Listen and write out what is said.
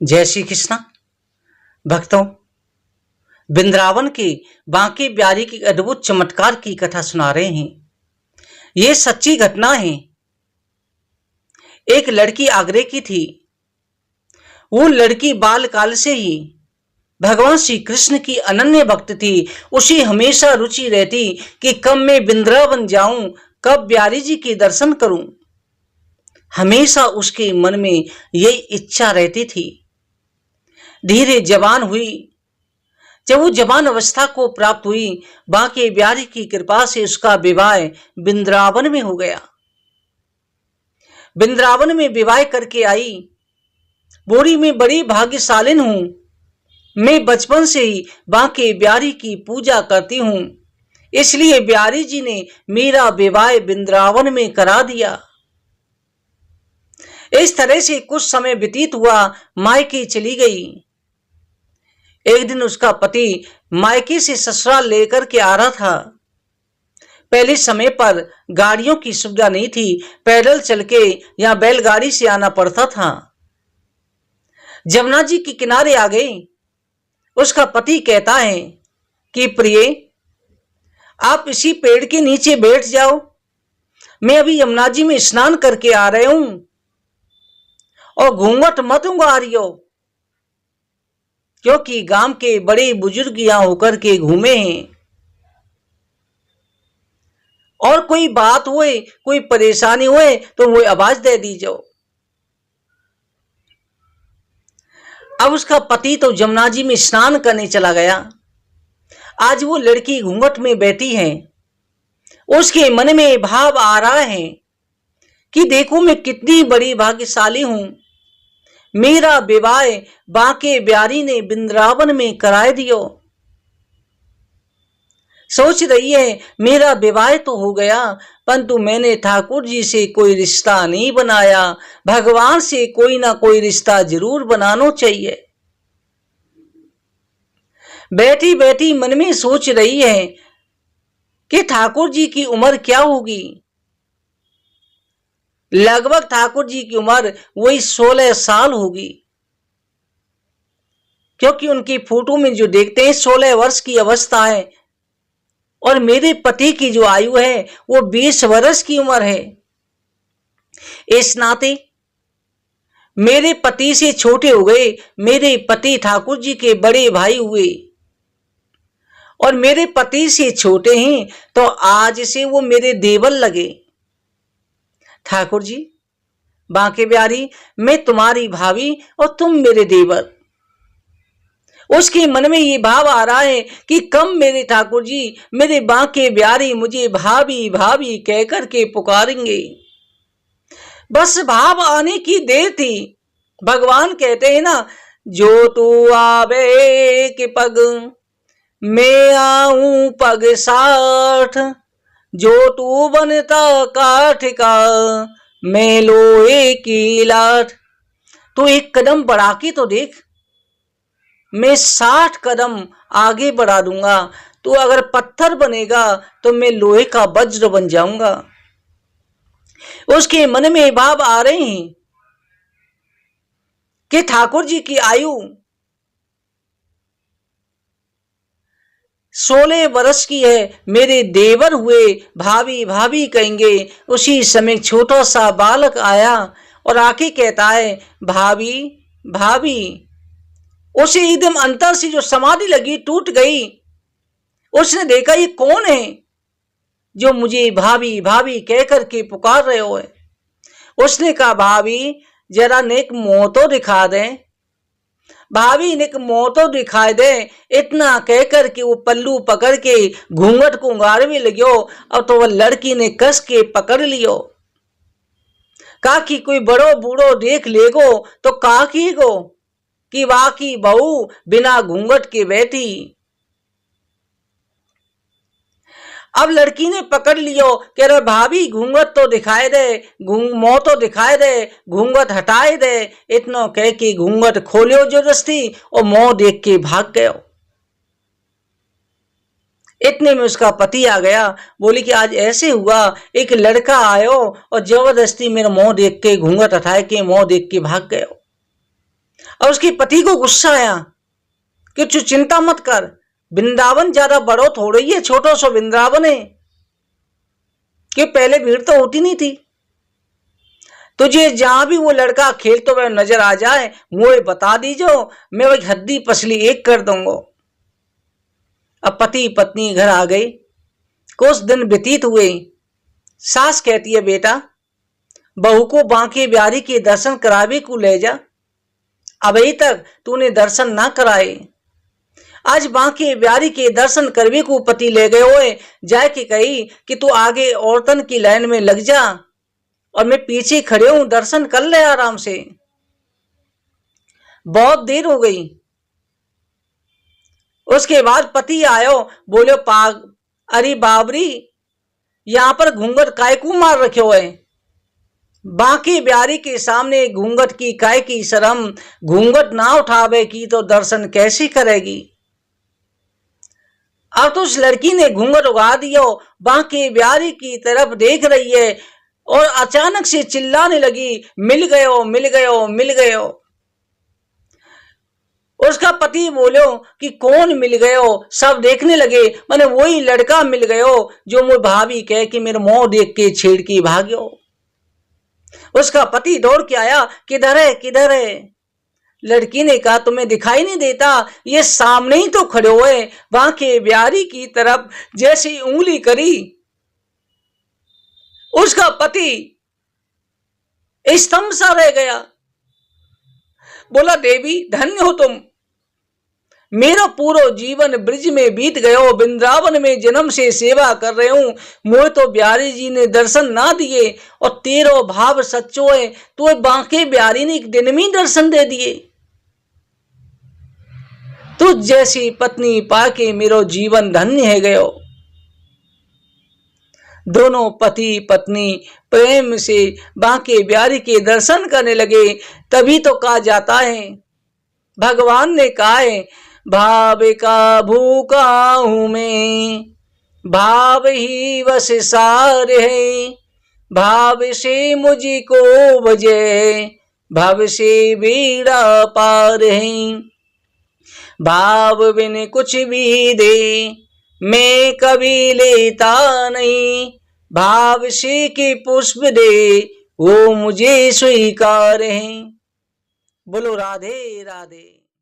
जय श्री कृष्णा भक्तों, वृंदावन के बांके बिहारी की अद्भुत चमत्कार की कथा सुना रहे हैं। ये सच्ची घटना है। एक लड़की आगरे की थी। वो लड़की बालकाल से ही भगवान श्री कृष्ण की अनन्य भक्त थी। उसे हमेशा रुचि रहती कि कब मैं वृंदावन जाऊं, कब बिहारी जी के दर्शन करूं। हमेशा उसके मन में यही इच्छा रहती थी। धीरे जवान हुई। जब वो जवान अवस्था को प्राप्त हुई, बांके बिहारी की कृपा से उसका विवाह वृंदावन में हो गया। वृंदावन में विवाह करके आई। बोरी में बड़ी भाग्यशालिन हूं। मैं बचपन से ही बांके बिहारी की पूजा करती हूं, इसलिए बिहारी जी ने मेरा विवाह वृंदावन में करा दिया। इस तरह से कुछ समय व्यतीत हुआ। मायके चली गई। एक दिन उसका पति मायके से ससुराल लेकर के आ रहा था। पहले समय पर गाड़ियों की सुविधा नहीं थी। पैदल चल के या बैलगाड़ी से आना पड़ता था। जमुना जी के किनारे आ गई। उसका पति कहता है कि प्रिय, आप इसी पेड़ के नीचे बैठ जाओ, मैं अभी यमुना जी में स्नान करके आ रहे हूं, और घूंघट मत उतारियो, क्योंकि गांव के बड़े बुजुर्ग यहां होकर के घूमे हैं, और कोई बात हुए, कोई परेशानी हुए तो वो आवाज दे दीजिए। अब उसका पति तो जमुना जी में स्नान करने चला गया। आज वो लड़की घूंघट में बैठी है। उसके मन में भाव आ रहा है कि देखो मैं कितनी बड़ी भाग्यशाली हूं, मेरा विवाह बांके बिहारी ने वृंदावन में कराए दियो। सोच रही है मेरा विवाह तो हो गया, परंतु मैंने ठाकुर जी से कोई रिश्ता नहीं बनाया। भगवान से कोई ना कोई रिश्ता जरूर बनाना चाहिए। बैठी बैठी मन में सोच रही है कि ठाकुर जी की उम्र क्या होगी। लगभग ठाकुर जी की उम्र वही 16 साल होगी, क्योंकि उनकी फोटो में जो देखते हैं 16 वर्ष की अवस्था है, और मेरे पति की जो आयु है वो 20 वर्ष की उम्र है। इस नाते मेरे पति से छोटे हो गए। मेरे पति ठाकुर जी के बड़े भाई हुए, और मेरे पति से छोटे हैं तो आज से वो मेरे देवर लगे। ठाकुर जी, बांके बिहारी, मैं तुम्हारी भाभी और तुम मेरे देवर। उसके मन में ये भाव आ रहा है कि कम मेरे ठाकुर जी, मेरे बांके बिहारी मुझे भाभी भाभी कहकर के पुकारेंगे। बस भाव आने की देर थी। भगवान कहते हैं ना, जो तू आवे के पग, मैं आऊं पग 60, जो तू बनता काठ का, मैं लोहे की लाठ। तू एक कदम बढ़ा के तो देख, मैं 60 कदम आगे बढ़ा दूंगा। तू अगर पत्थर बनेगा तो मैं लोहे का वज्र बन जाऊंगा। उसके मन में भाव आ रहे हैं कि ठाकुर जी की आयु 16 वर्ष की है, मेरे देवर हुए, भाभी भाभी कहेंगे। उसी समय छोटा सा बालक आया और आके कहता है भाभी भाभी। उसे एकदम अंतर से जो समाधि लगी टूट गई। उसने देखा ये कौन है जो मुझे भाभी भाभी कहकर के पुकार रहे हो। उसने कहा भाभी जरा नेक मुंह तो दिखा दे, भाभी नेक मुंह तो दिखाई दे। इतना कहकर के वो पल्लू पकड़ के घूंघट को उंगाड़ने लगियो। अब तो वह लड़की ने कस के पकड़ लियो। कहा कि कोई बड़ो बूढ़ो देख लेगो तो कहा की गो कि वाकी बहू बिना घूंघट के बैठी। अब लड़की ने पकड़ लियो, कह रहे भाभी घूंघट तो दिखाई दे, मुंह तो दिखाई दे, घूंघट हटाए दे। इतना कह के घूंघट खोलियो जबरदस्ती और मुंह देख के भाग गयो। इतने में उसका पति आ गया। बोली कि आज ऐसे हुआ, एक लड़का आयो और जबरदस्ती मेरा मुंह देख के घूंघट हटाए के मुंह देख के भाग गयो। और उसके पति को गुस्सा आया कि तू चिंता मत कर, वृंदावन ज्यादा बड़ो थोड़ी है, छोटो सो वृंदावन है, कि पहले भीड़ तो होती नहीं थी। तुझे जहां भी वो लड़का खेलते हुए नजर आ जाए मुझे बता दीजो, मैं वही हड्डी पसली एक कर दूंगा। अब पति पत्नी घर आ गए, कुछ दिन व्यतीत हुए। सास कहती है बेटा बहू को बांके बिहारी के दर्शन करावे को ले जा, अभी तक तूने दर्शन ना कराए। आज बांके बिहारी के दर्शन करवे को पति ले गए हुए, जाके कही कि तू आगे औरतन की लाइन में लग जा और मैं पीछे खड़े हूं, दर्शन कर ले आराम से। बहुत देर हो गई। उसके बाद पति आयो, बोलो अरे बाबरी यहां पर घूंघट काय को मार रखे हुए, बांके बिहारी के सामने घूंघट की काय की शर्म, घूंघट ना उठावे की तो दर्शन कैसे करेगी। अब तो उस लड़की ने घूंघट उगा दियो, बांके बिहारी की तरफ देख रही है और अचानक से चिल्लाने लगी, मिल गयो मिल गयो मिल गयो। उसका पति बोलो कि कौन मिल गयो, सब देखने लगे, मैंने वही लड़का मिल गयो जो मुझे भाभी कह कि मेरे मुंह देख के छेड़ के भाग्यो। उसका पति दौड़ के आया, किधर है किधर है। लड़की ने कहा तुम्हें दिखाई नहीं देता, ये सामने ही तो खड़े हुए। बांके बिहारी की तरफ जैसी उंगली करी, उसका पति स्तंभ सा रह गया। बोला देवी धन्य हो तुम, मेरा पूरा जीवन ब्रिज में बीत गयो, वृंदावन में जन्म से सेवा कर रहे हूं, मुझे तो बिहारी जी ने दर्शन ना दिए और तेरा भाव सच्चो है, तो बांके बिहारी ने एक दिन में दर्शन दे दिए। तुझ जैसी पत्नी पाके मेरा जीवन धन्य है गयो। दोनों पति पत्नी प्रेम से बांके बिहारी के दर्शन करने लगे। तभी तो कहा जाता है, भगवान ने कहा है, भाव का भूखा हूं मैं, भाव ही वश सार है, भाव से मुझको बजे, भाव से बेड़ा पार है। भाव बिन कुछ भी दे मैं कभी लेता नहीं, भाव से के पुष्प दे वो मुझे स्वीकार है। बोलो राधे राधे।